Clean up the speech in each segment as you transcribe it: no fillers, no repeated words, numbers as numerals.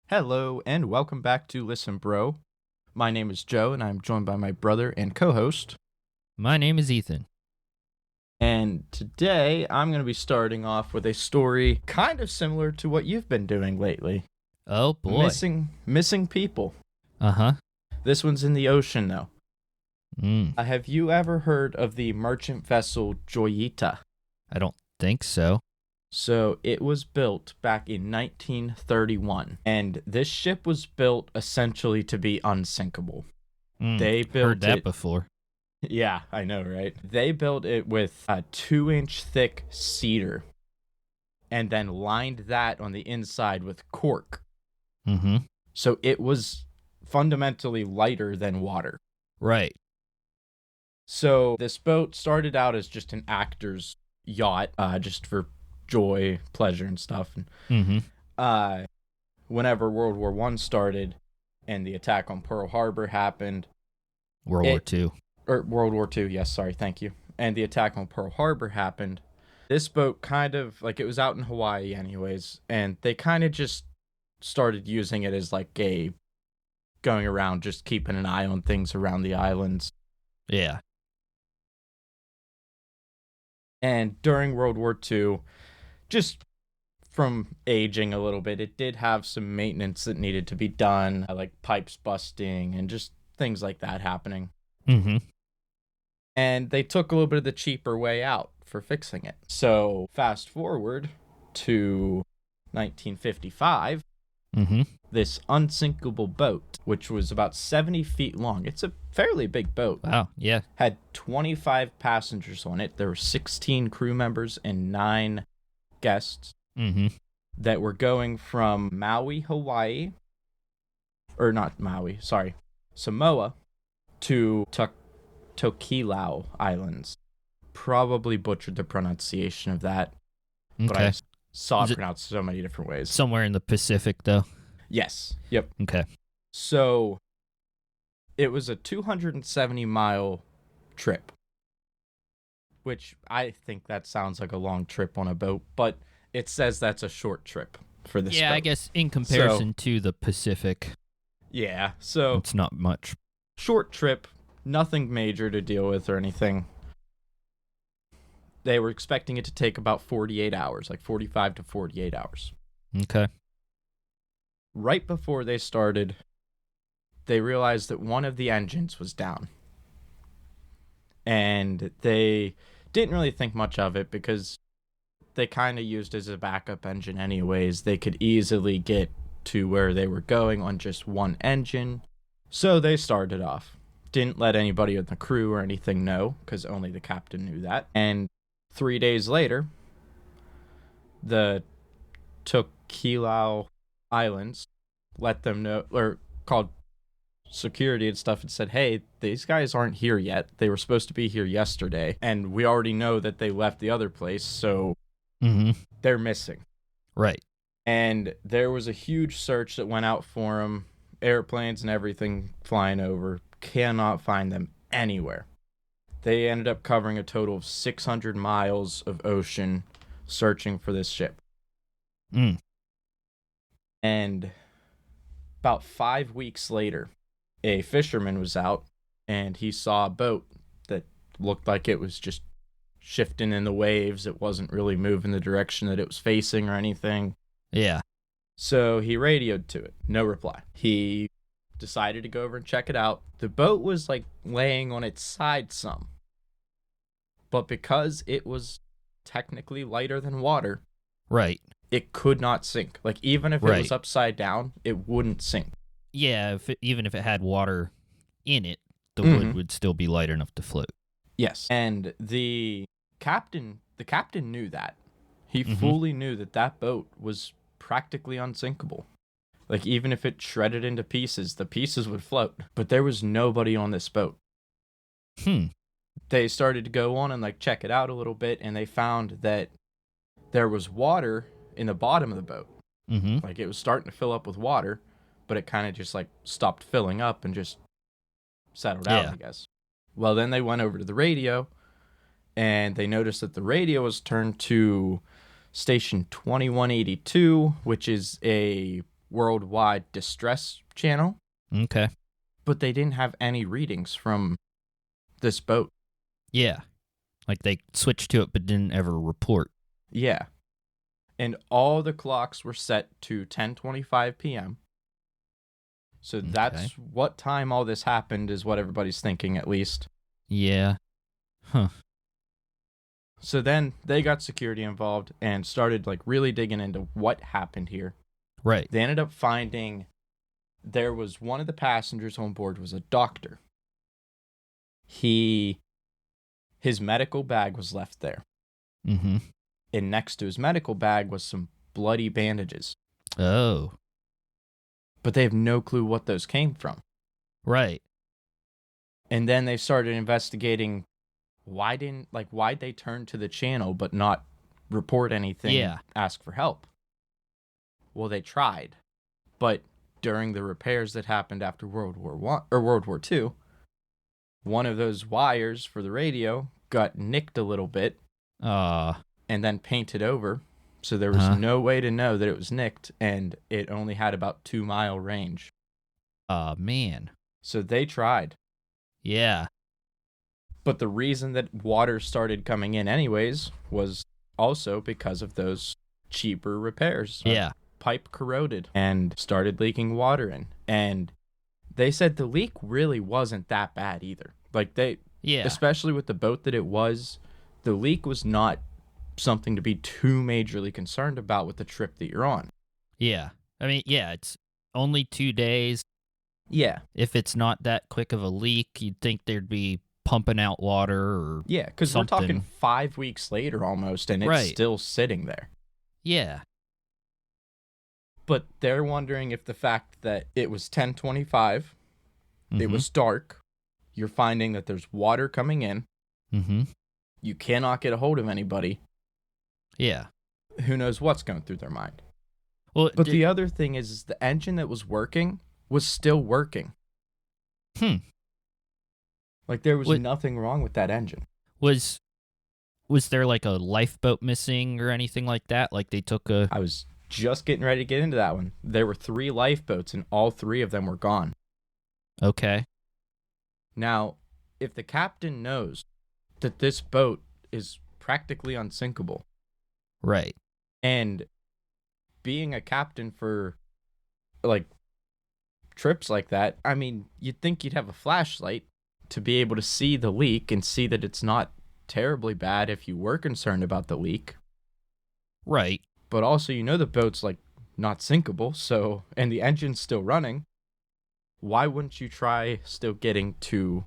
Hello, and welcome back to Listen Bro. My name is Joe, and I'm joined by my brother and co-host. My name is Ethan. And today, I'm going to be starting off with a story kind of similar to what you've been doing lately. Oh, boy. Missing people. Uh-huh. This one's in the ocean, though. Mm. Have you ever heard of the merchant vessel Joyita? I don't think so. So it was built back in 1931, and this ship was built essentially to be unsinkable. They built Heard that it before. Yeah, I know, right? They built it with a 2-inch thick cedar and then lined that on the inside with cork. Mm-hmm. So it was fundamentally lighter than water. Right. So this boat started out as just an actor's yacht, just for joy, pleasure, and stuff. Mm-hmm. Whenever World War I started and the attack on Pearl Harbor happened... World War II. World War II, yes, sorry, thank you. And the attack on Pearl Harbor happened. This boat kind of, it was out in Hawaii anyways, and they kind of just started using it as going around, just keeping an eye on things around the islands. Yeah. And during World War II, just from aging a little bit, it did have some maintenance that needed to be done, like pipes busting and just things like that happening. Mm-hmm. And they took a little bit of the cheaper way out for fixing it. So fast forward to 1955, this unsinkable boat, which was about 70 feet long. It's a fairly big boat. Wow, yeah. Had 25 passengers on it. There were 16 crew members and 9 guests that were going from Maui, Hawaii, or not Maui, sorry, Samoa, to Tokelau Islands. Probably butchered the pronunciation of that, but I saw it pronounced so many different ways. Somewhere in the Pacific, though? Yes. Yep. Okay. So it was a 270-mile trip, which I think that sounds like a long trip on a boat, but it says that's a short trip for this boat. I guess in comparison to the Pacific. Yeah, so... It's not much. Short trip, nothing major to deal with or anything. They were expecting it to take about 48 hours, 45 to 48 hours. Okay. Right before they started, they realized that one of the engines was down. And they didn't really think much of it because they kind of used it as a backup engine anyways. They could easily get to where they were going on just one engine. So they started off. Didn't let anybody on the crew or anything know, because only the captain knew that. And 3 days later, the Tokelau Islands let them know, or called security and stuff and said, hey, these guys aren't here yet. They were supposed to be here yesterday, and we already know that they left the other place, so they're missing. Right. And there was a huge search that went out for them. Airplanes and everything flying over. Cannot find them anywhere. They ended up covering a total of 600 miles of ocean searching for this ship. And about 5 weeks later, a fisherman was out and he saw a boat that looked like it was just shifting in the waves. It wasn't really moving the direction that it was facing or anything. Yeah. So he radioed to it. No reply. He decided to go over and check it out. The boat was laying on its side some. But because it was technically lighter than water, right, it could not sink. Even if it was upside down, it wouldn't sink. Yeah, even if it had water in it, the wood would still be light enough to float. Yes. And the captain knew that. He fully knew that boat was practically unsinkable. Even if it shredded into pieces, the pieces would float. But there was nobody on this boat. They started to go on and check it out a little bit, and they found that there was water in the bottom of the boat. It was starting to fill up with water, but it kind of just stopped filling up and just settled out, I guess. Well, then they went over to the radio, and they noticed that the radio was turned to station 2182, which is a worldwide distress channel. Okay. But they didn't have any readings from this boat. Yeah. Like they switched to it but didn't ever report. Yeah. And all the clocks were set to 10:25 p.m. So that's what time all this happened is what everybody's thinking, at least. Yeah. Huh. So then they got security involved and started like really digging into what happened here. Right. They ended up finding there was one of the passengers on board was a doctor. His medical bag was left there. Mm-hmm. And next to his medical bag was some bloody bandages. Oh. But they have no clue what those came from. Right. And then they started investigating why'd they turn to the channel but not report anything, ask for help. Well, they tried. But during the repairs that happened after World War II, one of those wires for the radio got nicked a little bit. And then painted over, so there was no way to know that it was nicked, and it only had about 2-mile range. Man. So they tried. Yeah. But the reason that water started coming in anyways was also because of those cheaper repairs. Yeah. Pipe corroded and started leaking water in. And they said the leak really wasn't that bad either. Like especially with the boat that it was, the leak was not something to be too majorly concerned about with the trip that you're on. Yeah. I mean, yeah, it's only 2 days. Yeah. If it's not that quick of a leak, you'd think there'd be pumping out water or yeah, because we're talking 5 weeks later almost, and it's still sitting there. Yeah. But they're wondering if the fact that it was 10:25, it was dark, you're finding that there's water coming in, you cannot get a hold of anybody. Yeah. Who knows what's going through their mind. Well, but the other thing is the engine that was working was still working. Like there was nothing wrong with that engine. Was there like a lifeboat missing or anything like that? Like they took a... I was just getting ready to get into that one. There were 3 lifeboats and all 3 of them were gone. Okay. Now, if the captain knows that this boat is practically unsinkable. Right. And being a captain for like trips like that, I mean, you'd think you'd have a flashlight to be able to see the leak and see that it's not terribly bad if you were concerned about the leak. Right. But also, the boat's like not sinkable, so, and the engine's still running. Why wouldn't you try still getting to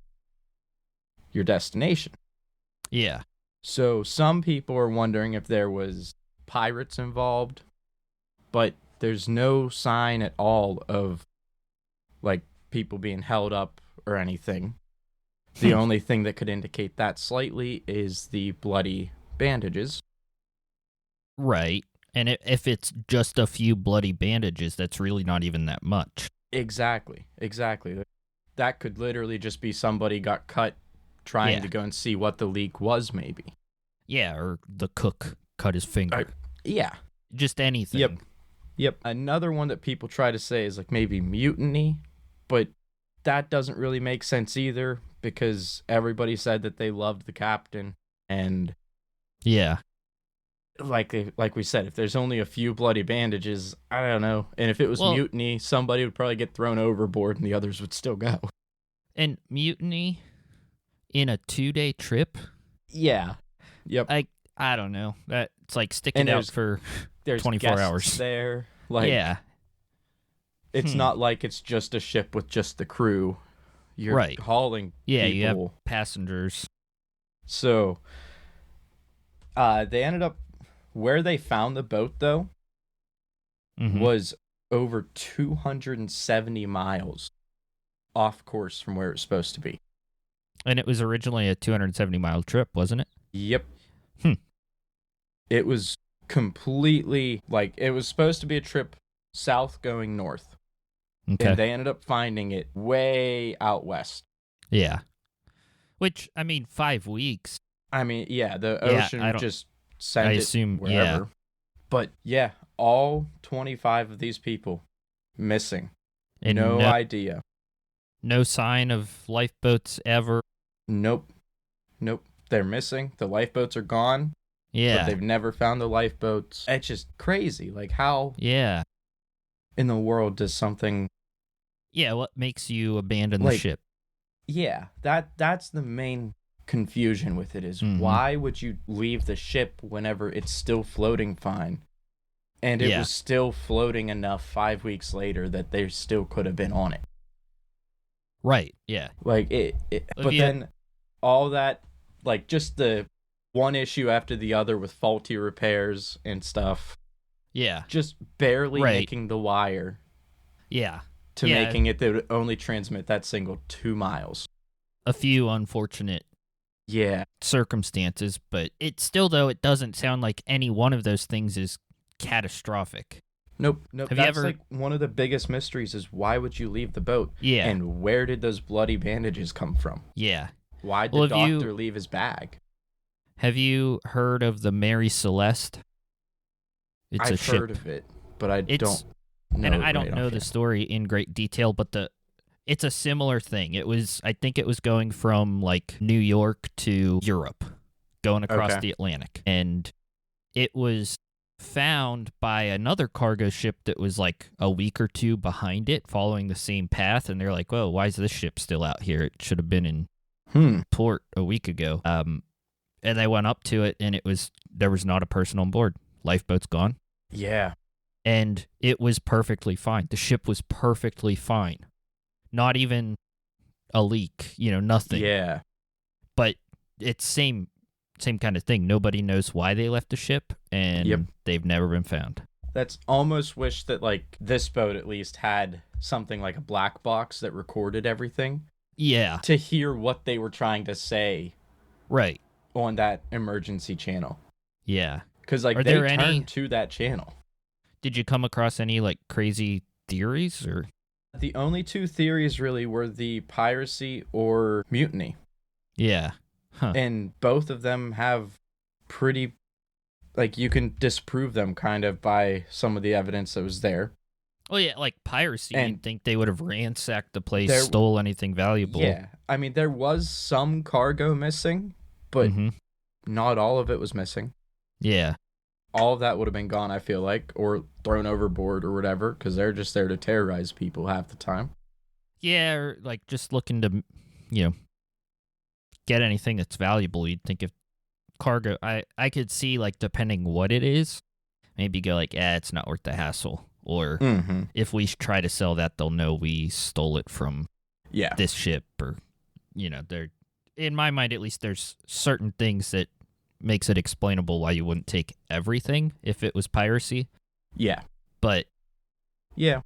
your destination? Yeah. So some people are wondering if there was pirates involved, but there's no sign at all of like people being held up or anything. The only thing that could indicate that slightly is the bloody bandages. Right. And if it's just a few bloody bandages, that's really not even that much. Exactly. That could literally just be somebody got cut trying to go and see what the leak was, maybe. Yeah, or the cook cut his finger. Yeah. Just anything. Yep. Another one that people try to say is like maybe mutiny, but that doesn't really make sense either because everybody said that they loved the captain and yeah. Like we said, if there's only a few bloody bandages, I don't know. And if it was mutiny, somebody would probably get thrown overboard and the others would still go. And mutiny in a 2-day trip? Yeah. Yep. I don't know. It's like sticking out for 24 hours. There. Like, yeah. It's not like it's just a ship with just the crew. You're hauling people. You have passengers. So, they ended up... Where they found the boat, though, was over 270 miles off course from where it was supposed to be. And it was originally a 270-mile trip, wasn't it? Yep. It was completely, it was supposed to be a trip south going north. Okay. And they ended up finding it way out west. Yeah. Which, 5 weeks. The ocean just... send I it assume, wherever. But yeah, all 25 of these people Missing. And no idea. No sign of lifeboats ever? Nope. They're missing. The lifeboats are gone. Yeah. But they've never found the lifeboats. It's just crazy. Like, how in the world does something... Yeah, what makes you abandon the ship? Yeah, that's the main confusion with it is why would you leave the ship whenever it's still floating fine? And it was still floating enough 5 weeks later that they still could have been on it. Right, yeah. Like, but then all that, like, just the one issue after the other with faulty repairs and stuff. Yeah. Just barely making the wire. Yeah. To making it, they would only transmit that signal 2 miles. A few unfortunate circumstances, but it still, though, it doesn't sound like any one of those things is catastrophic. Nope. That's like one of the biggest mysteries is why would you leave the boat? Yeah. And where did those bloody bandages come from? Yeah. Why did the doctor leave his bag? Have you heard of the Mary Celeste? I've heard of it, but I don't know. And I don't know the story in great detail, but it's a similar thing. I think it was going from like New York to Europe, going across the Atlantic. And it was found by another cargo ship that was like a week or two behind it, following the same path. And they're like, whoa, why is this ship still out here? It should have been in port a week ago. And they went up to it, and there was not a person on board. Lifeboat's gone. Yeah. And it was perfectly fine. The ship was perfectly fine. Not even a leak, nothing. Yeah. But it's same kind of thing. Nobody knows why they left the ship, and they've never been found. That's almost wish that, like, this boat at least had something like a black box that recorded everything. Yeah. To hear what they were trying to say. Right. On that emergency channel. Yeah. Because, like, they turned to that channel. Did you come across any, like, crazy theories, or? The only 2 theories, really, were the piracy or mutiny. Yeah. Huh. And both of them have pretty... Like, you can disprove them, kind of, by some of the evidence that was there. Oh, yeah, like piracy. You'd think they would have ransacked the place, stole anything valuable. Yeah. I mean, there was some cargo missing, but not all of it was missing. Yeah. All of that would have been gone, I feel like, or thrown overboard or whatever, because they're just there to terrorize people half the time. Yeah, or like just looking to, get anything that's valuable. You'd think if cargo, I could see, like, depending what it is, maybe go like, it's not worth the hassle. Or if we try to sell that, they'll know we stole it from this ship. Or, in my mind, at least, there's certain things that makes it explainable why you wouldn't take everything if it was piracy. Yeah. But yeah,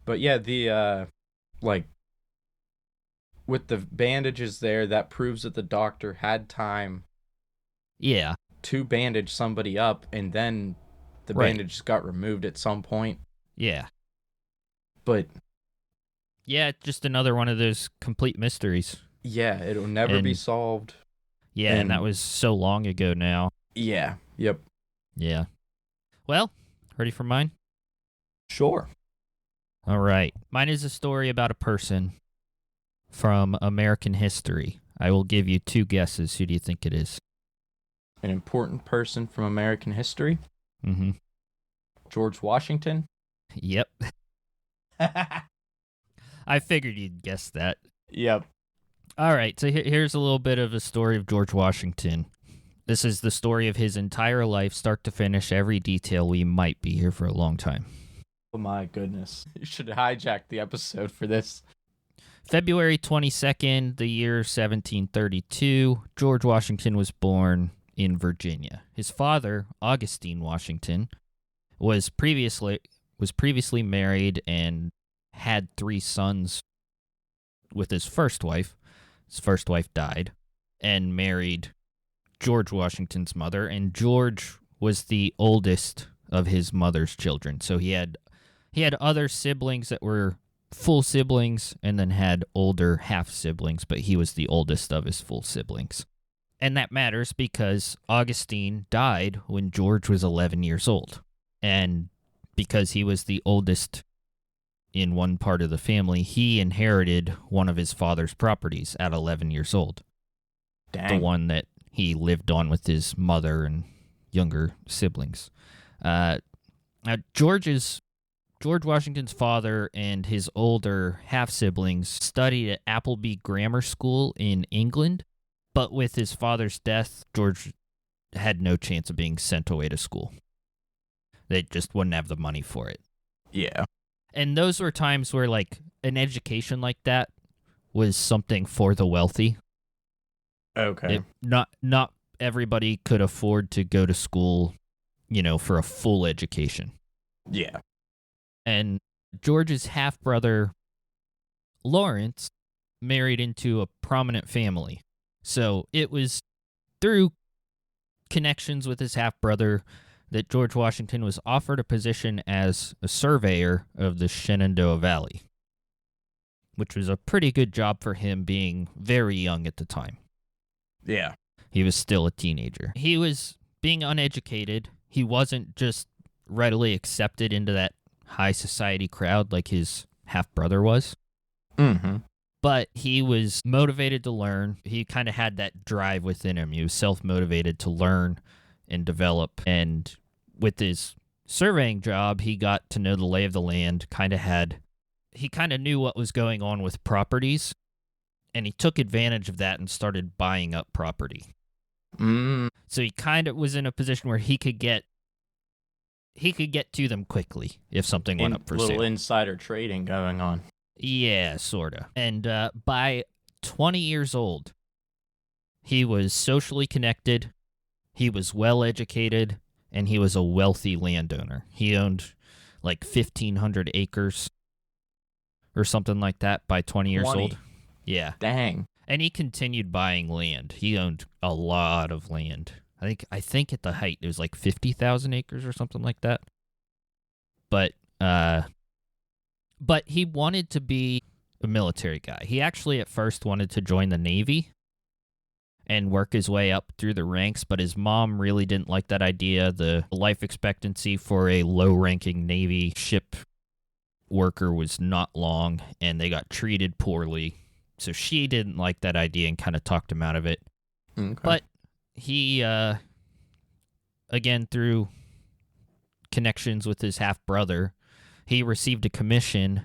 the like, with the bandages there, that proves that the doctor had time to bandage somebody up, and then the bandages got removed at some point. Yeah. But yeah, just another one of those complete mysteries. Yeah, it'll never be solved. Yeah, and that was so long ago now. Yeah. Yep. Yeah. Well, ready for mine? Sure. All right. Mine is a story about a person from American history. I will give you 2 guesses. Who do you think it is? An important person from American history? Mm-hmm. George Washington? Yep. I figured you'd guess that. Yep. All right, so here's a little bit of a story of George Washington. This is the story of his entire life, start to finish, every detail. We might be here for a long time. Oh my goodness. You should hijack the episode for this. February 22nd, the year 1732, George Washington was born in Virginia. His father, Augustine Washington, was previously married and had 3 sons with his first wife. His first wife died and married George Washington's mother, and George was the oldest of his mother's children. So he had other siblings that were full siblings and then had older half siblings, but he was the oldest of his full siblings. And that matters because Augustine died when George was 11 years old. And because he was the oldest in one part of the family, he inherited one of his father's properties at 11 years old. Dang. The one that he lived on with his mother and younger siblings. Now, George Washington's father and his older half-siblings studied at Appleby Grammar School in England, but with his father's death, George had no chance of being sent away to school. They just wouldn't have the money for it. Yeah. And those were times where, like, an education like that was something for the wealthy. Okay. Not everybody could afford to go to school, for a full education. Yeah. And George's half-brother, Lawrence, married into a prominent family. So it was through connections with his half-brother that George Washington was offered a position as a surveyor of the Shenandoah Valley, which was a pretty good job for him being very young at the time. Yeah. He was still a teenager. He was being uneducated. He wasn't just readily accepted into that high society crowd like his half-brother was. Mm-hmm. But he was motivated to learn. He kind of had that drive within him. He was self-motivated to learn and develop. And with his surveying job, he got to know the lay of the land, he kind of knew what was going on with properties, and he took advantage of that and started buying up property. So he kind of was in a position where he could get to them quickly if something went up for sale. Little insider trading going on. Yeah, sort of. And by 20 years old, he was socially connected, he was well-educated, and he was a wealthy landowner. He owned like 1,500 acres or something like that by 20 years old. Yeah. Dang. And he continued buying land. He owned a lot of land. I think at the height it was like 50,000 acres or something like that. But he wanted to be a military guy. He actually at first wanted to join the Navy and work his way up through the ranks, but his mom really didn't like that idea. The life expectancy for a low-ranking Navy ship worker was not long, and they got treated poorly. So she didn't like that idea and kind of talked him out of it. Okay. But he, again, through connections with his half-brother, he received a commission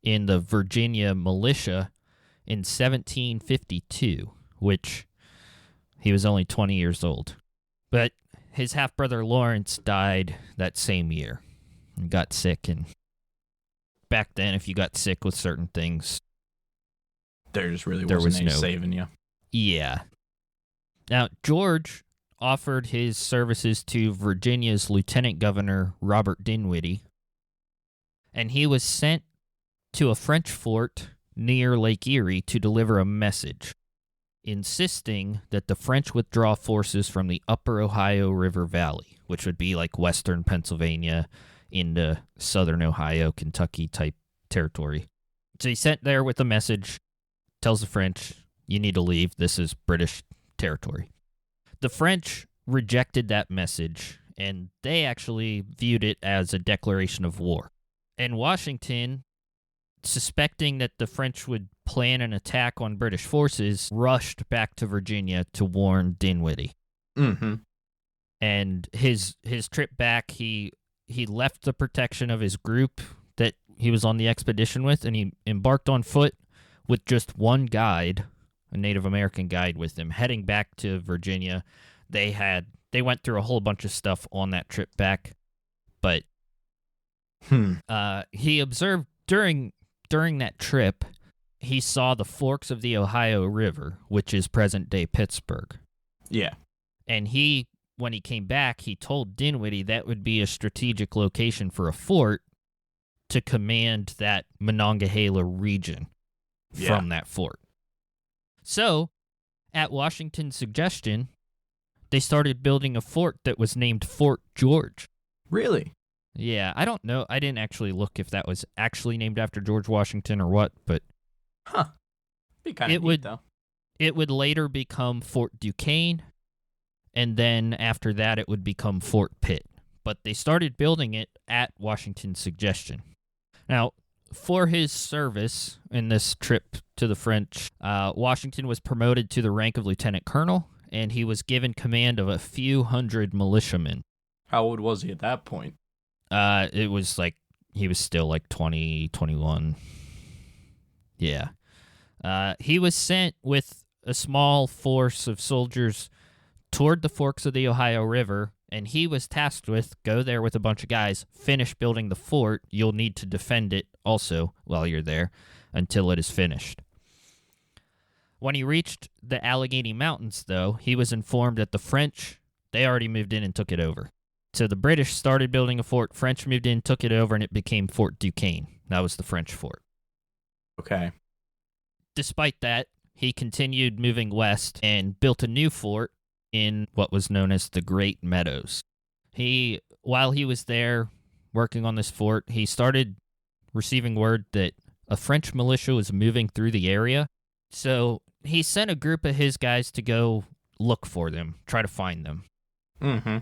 in the Virginia militia in 1752, which he was only 20 years old. But his half-brother Lawrence died that same year and got sick. And back then, if you got sick with certain things, there just really wasn't any saving you. Yeah. Now, George offered his services to Virginia's Lieutenant Governor Robert Dinwiddie, and he was sent to a French fort near Lake Erie to deliver a message, insisting that the French withdraw forces from the upper Ohio River Valley, which would be like western Pennsylvania into southern Ohio, Kentucky type territory. So he sent there with a message, tells the French, you need to leave, this is British territory. The French rejected that message, and they actually viewed it as a declaration of war. And Washington, suspecting that the French would plan an attack on British forces, rushed back to Virginia to warn Dinwiddie. Mm-hmm. And his trip back, he left the protection of his group that he was on the expedition with, and he embarked on foot with just one guide, a Native American guide with him, heading back to Virginia. They went through a whole bunch of stuff on that trip back, but he observed during that trip, he saw the forks of the Ohio River, which is present-day Pittsburgh. Yeah. And when he came back, he told Dinwiddie that would be a strategic location for a fort to command that Monongahela region from that fort. So, at Washington's suggestion, they started building a fort that was named Fort George. Really? Yeah, I don't know. I didn't actually look if that was actually named after George Washington or what, but be kind of neat, though. It would later become Fort Duquesne, and then after that it would become Fort Pitt. but they started building it at Washington's suggestion. Now, for his service in this trip to the French, Washington was promoted to the rank of lieutenant colonel, and he was given command of a few hundred militiamen. How old was he at that point? It was like, he was still like 20, 21. Yeah. He was sent with a small force of soldiers toward the forks of the Ohio River, and he was tasked with, go there with a bunch of guys, finish building the fort. You'll need to defend it also while you're there until it is finished. When he reached the Allegheny Mountains, though, he was informed that the French, they already moved in and took it over. So the British started building a fort, French moved in, took it over, and it became Fort Duquesne. That was the French fort. Okay. Despite that, he continued moving west and built a new fort in what was known as the Great Meadows. While he was there working on this fort, he started receiving word that a French militia was moving through the area. So he sent a group of his guys to go look for them, try to find them. Mm-hmm.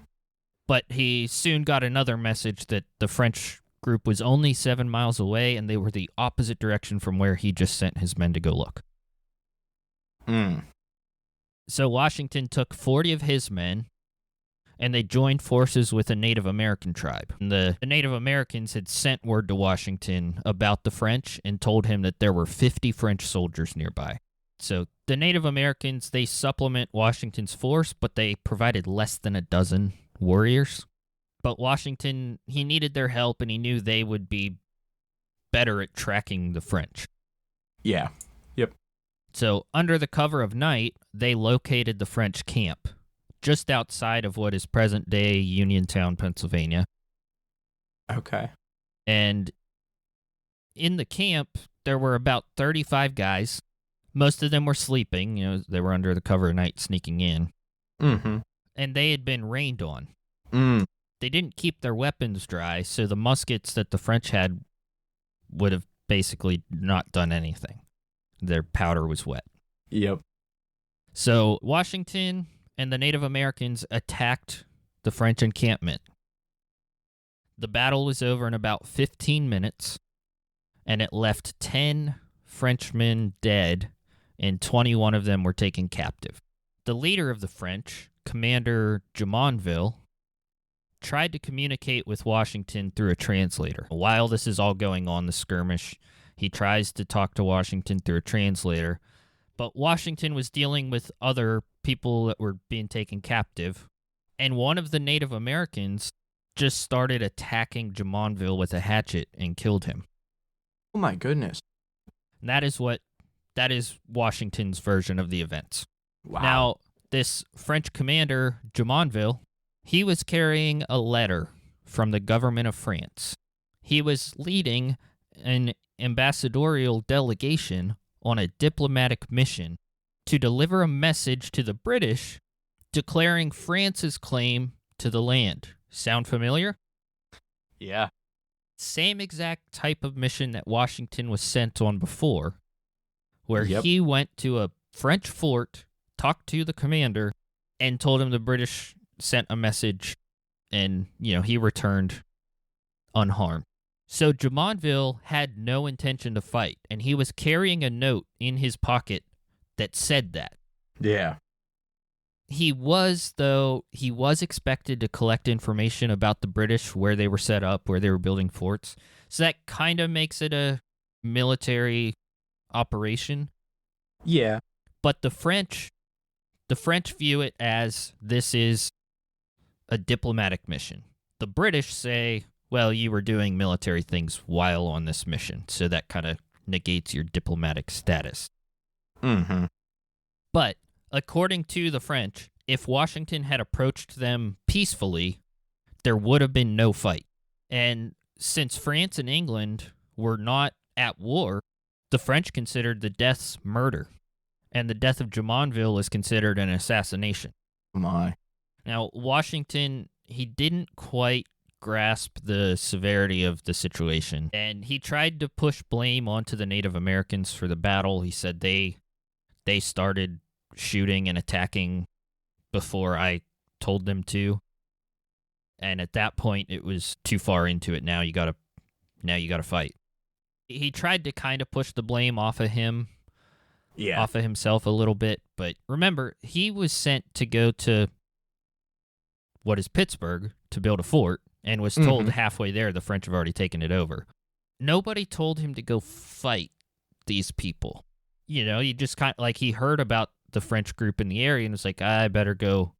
But he soon got another message that the French group was only 7 miles away, and they were the opposite direction from where he just sent his men to go look. So Washington took 40 of his men, and they joined forces with a Native American tribe. And the Native Americans had sent word to Washington about the French and told him that there were 50 French soldiers nearby. So the Native Americans, they supplement Washington's force, but they provided less than a dozen warriors. But Washington, he needed their help, and he knew they would be better at tracking the French. Yeah. Yep. So under the cover of night, they located the French camp just outside of what is present-day Uniontown, Pennsylvania. Okay. And in the camp, there were about 35 guys. Most of them were sleeping. They were under the cover of night sneaking in. Mm-hmm. And they had been rained on. They didn't keep their weapons dry, so the muskets that the French had would have basically not done anything. Their powder was wet. Yep. So Washington and the Native Americans attacked the French encampment. The battle was over in about 15 minutes, and it left 10 Frenchmen dead, and 21 of them were taken captive. The leader of the French, Commander Jumonville, tried to communicate with Washington through a translator. While this is all going on, the skirmish, he tries to talk to Washington through a translator, but Washington was dealing with other people that were being taken captive, and one of the Native Americans just started attacking Jumonville with a hatchet and killed him. Oh my goodness. And that is Washington's version of the events. Wow. Now, this French commander, Jumonville, he was carrying a letter from the government of France. He was leading an ambassadorial delegation on a diplomatic mission to deliver a message to the British declaring France's claim to the land. Sound familiar? Yeah. Same exact type of mission that Washington was sent on before, where Yep. he went to a French fort, talked to the commander, and told him the British sent a message, and, he returned unharmed. So Jumonville had no intention to fight, and he was carrying a note in his pocket that said that. Yeah. He was expected to collect information about the British, where they were set up, where they were building forts. So that kind of makes it a military operation. Yeah. But the French view it as this is a diplomatic mission. The British say, well, you were doing military things while on this mission, so that kind of negates your diplomatic status. Mm-hmm. But according to the French, if Washington had approached them peacefully, there would have been no fight. And since France and England were not at war, the French considered the deaths murder, and the death of Jumonville is considered an assassination. My. Now, Washington, he didn't quite grasp the severity of the situation, and he tried to push blame onto the Native Americans for the battle. He said they started shooting and attacking before I told them to. And at that point, it was too far into it. Now you gotta fight. He tried to kind of push the blame off of himself a little bit. But remember, he was sent to go to what is Pittsburgh to build a fort, and was told halfway there the French have already taken it over. Nobody told him to go fight these people. You know, he just kind of, like, he heard about the French group in the area and was like, I better go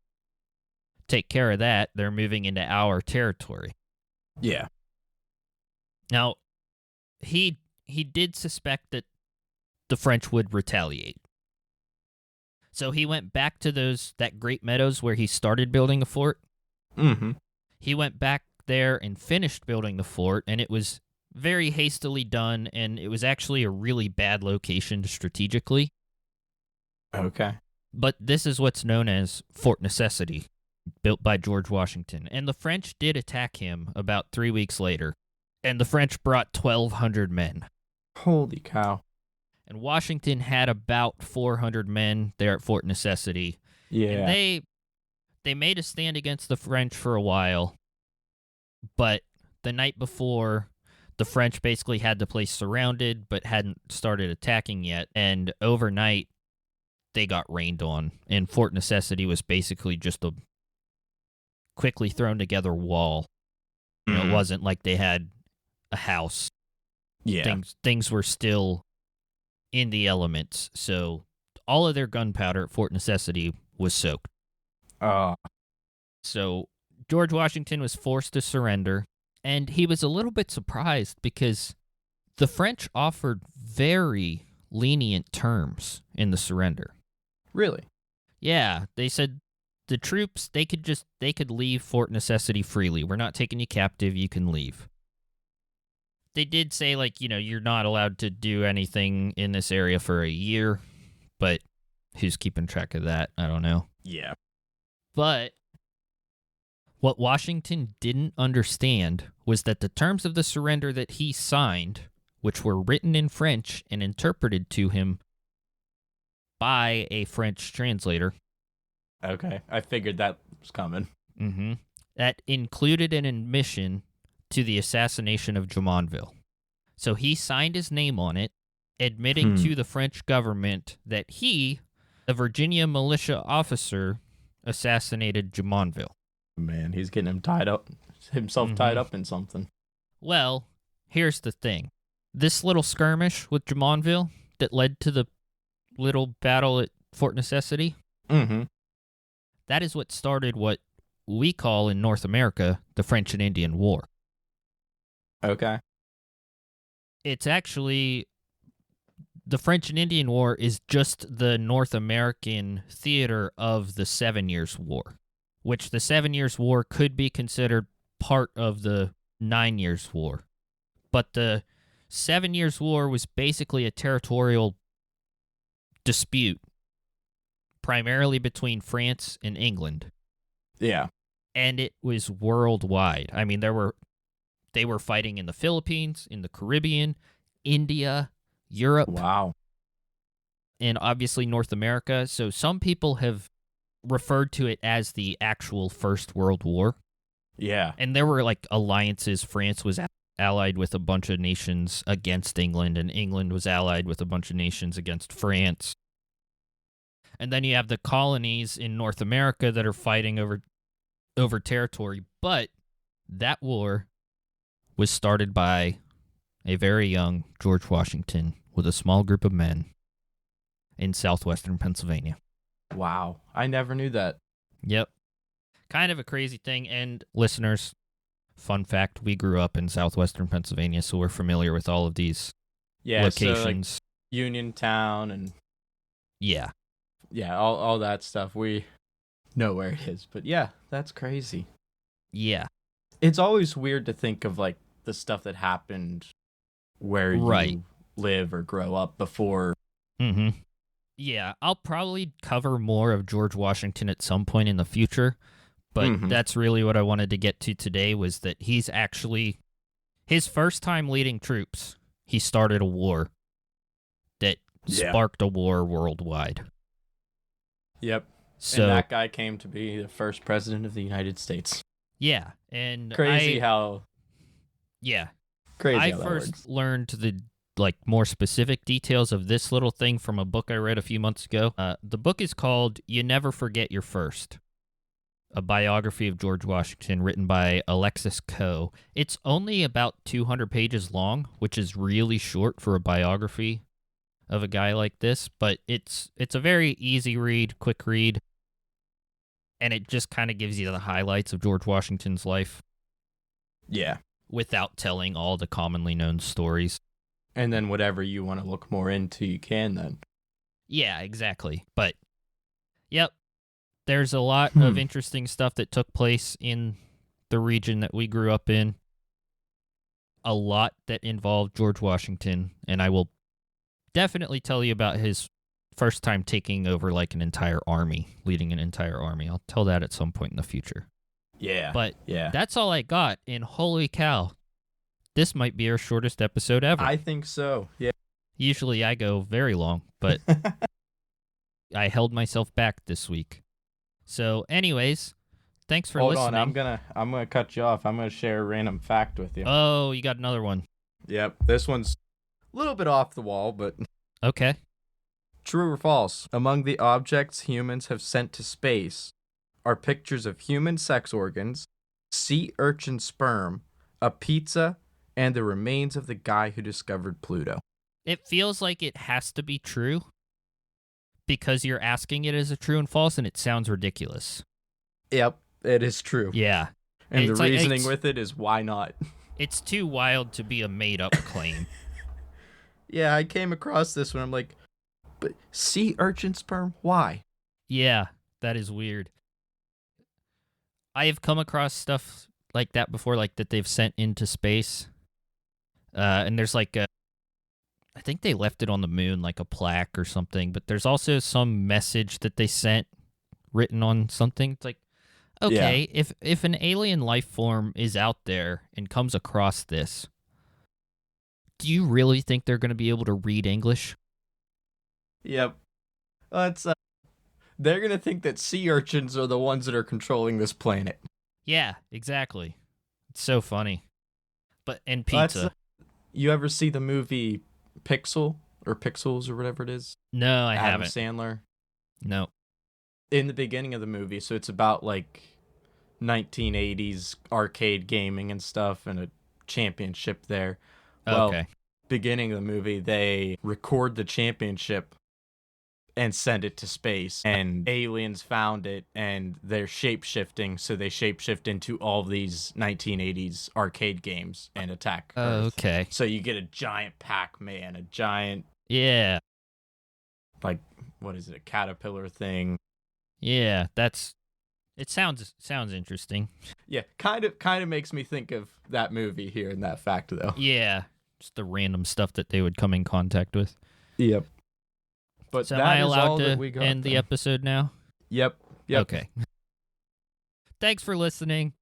take care of that. They're moving into our territory. Yeah. Now, he did suspect that the French would retaliate. So he went back to that Great Meadows where he started building a fort. Mm-hmm. He went back there and finished building the fort, and it was very hastily done, and it was actually a really bad location strategically. Okay. But this is what's known as Fort Necessity, built by George Washington. And the French did attack him about 3 weeks later, and the French brought 1,200 men. Holy cow. And Washington had about 400 men there at Fort Necessity. Yeah. And they made a stand against the French for a while, but the night before, the French basically had the place surrounded but hadn't started attacking yet, and overnight, they got rained on, and Fort Necessity was basically just a quickly thrown together wall. You know, it wasn't like they had a house. Yeah. Things were still in the elements, so all of their gunpowder at Fort Necessity was soaked. So George Washington was forced to surrender, and he was a little bit surprised because the French offered very lenient terms in the surrender. Really? Yeah, they said the troops, they could leave Fort Necessity freely. We're not taking you captive, you can leave. They did say, like, you know, you're not allowed to do anything in this area for a year, but who's keeping track of that? I don't know. Yeah. But what Washington didn't understand was that the terms of the surrender that he signed, which were written in French and interpreted to him by a French translator. Okay, I figured that was coming. Mm-hmm. That included an admission to the assassination of Jumonville. So he signed his name on it, admitting to the French government that he, a Virginia militia officer, assassinated Jumonville. Man, he's getting himself tied up in something. Well, here's the thing. This little skirmish with Jumonville that led to the little battle at Fort Necessity, that is what started what we call in North America the French and Indian War. Okay. It's actually, the French and Indian War is just the North American theater of the 7 Years' War, which the 7 Years' War could be considered part of the 9 Years' War. But the 7 Years' War was basically a territorial dispute, primarily between France and England. Yeah. And it was worldwide. I mean, they were fighting in the Philippines, in the Caribbean, India, Europe. Wow. And obviously North America. So some people have referred to it as the actual First World War. Yeah. And there were like alliances. France was allied with a bunch of nations against England, and England was allied with a bunch of nations against France. And then you have the colonies in North America that are fighting over territory. But that war was started by a very young George Washington with a small group of men in southwestern Pennsylvania. Wow. I never knew that. Yep. Kind of a crazy thing. And listeners, fun fact, we grew up in southwestern Pennsylvania, so we're familiar with all of these locations. So like Uniontown and... Yeah. Yeah, all that stuff. We know where it is. But yeah, that's crazy. Yeah. It's always weird to think of like the stuff that happened where you live or grow up before. Mm-hmm. Yeah, I'll probably cover more of George Washington at some point in the future, but that's really what I wanted to get to today, was that he's actually, his first time leading troops, he started a war that sparked a war worldwide. Yep. So, and that guy came to be the first president of the United States. Yeah, and Crazy I how first works. learned the more specific details of this little thing from a book I read a few months ago. The book is called "You Never Forget Your First," a biography of George Washington written by Alexis. It's only about 200 pages long, which is really short for a biography of a guy like this, but it's a very easy read, quick read, and it just kind of gives you the highlights of George Washington's life. Yeah. Without telling all the commonly known stories. And then whatever you want to look more into, you can then. Yeah, exactly. But, yep, there's a lot of interesting stuff that took place in the region that we grew up in. A lot that involved George Washington, and I will definitely tell you about his first time taking over like an entire army, leading an entire army. I'll tell that at some point in the future. Yeah. But that's all I got, and holy cow, this might be our shortest episode ever. I think so, yeah. Usually I go very long, but I held myself back this week. So anyways, thanks for listening. Hold on, I'm gonna cut you off. I'm gonna share a random fact with you. Oh, you got another one. Yep, this one's a little bit off the wall, but... Okay. True or false? Among the objects humans have sent to space are pictures of human sex organs, sea urchin sperm, a pizza, and the remains of the guy who discovered Pluto. It feels like it has to be true because you're asking it as a true and false, and it sounds ridiculous. Yep, it is true. Yeah. And the reasoning with it is why not? It's too wild to be a made-up claim. Yeah, I came across this one. I'm like, but sea urchin sperm? Why? Yeah, that is weird. I have come across stuff like that before, like that they've sent into space. And there's like I think they left it on the moon, like a plaque or something, but there's also some message that they sent written on something. It's like, okay, if an alien life form is out there and comes across this, do you really think they're going to be able to read English? Yep. They're going to think that sea urchins are the ones that are controlling this planet. Yeah, exactly. It's so funny. And pizza. You ever see the movie Pixels or whatever it is? No, I haven't. Adam Sandler? No. In the beginning of the movie, so it's about like 1980s arcade gaming and stuff and a championship there. Well, okay. Beginning of the movie, they record the championship and send it to space, and aliens found it, and they're shape-shifting, so they shape-shift into all these 1980s arcade games and attack Earth. Okay. So you get a giant Pac-Man, a giant... Yeah. Like, what is it, a caterpillar thing? Yeah, it sounds interesting. Yeah, kind of makes me think of that movie here in that fact, though. Yeah, just the random stuff that they would come in contact with. Yep. But so am I allowed to end the episode now? Yep. Okay. Thanks for listening.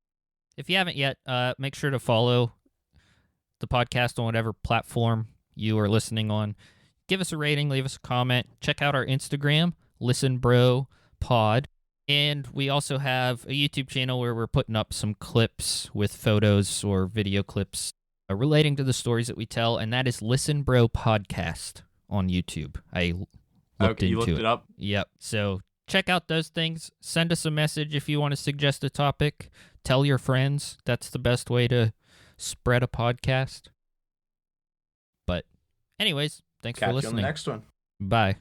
If you haven't yet, make sure to follow the podcast on whatever platform you are listening on. Give us a rating, leave us a comment. Check out our Instagram, ListenBroPod. And we also have a YouTube channel where we're putting up some clips with photos or video clips relating to the stories that we tell, and that is Listen Bro Podcast on YouTube. I looked into it up? Yep. So check out those things. Send us a message if you want to suggest a topic. Tell your friends. That's the best way to spread a podcast. But anyways, thanks for listening. Catch you on the next one. Bye.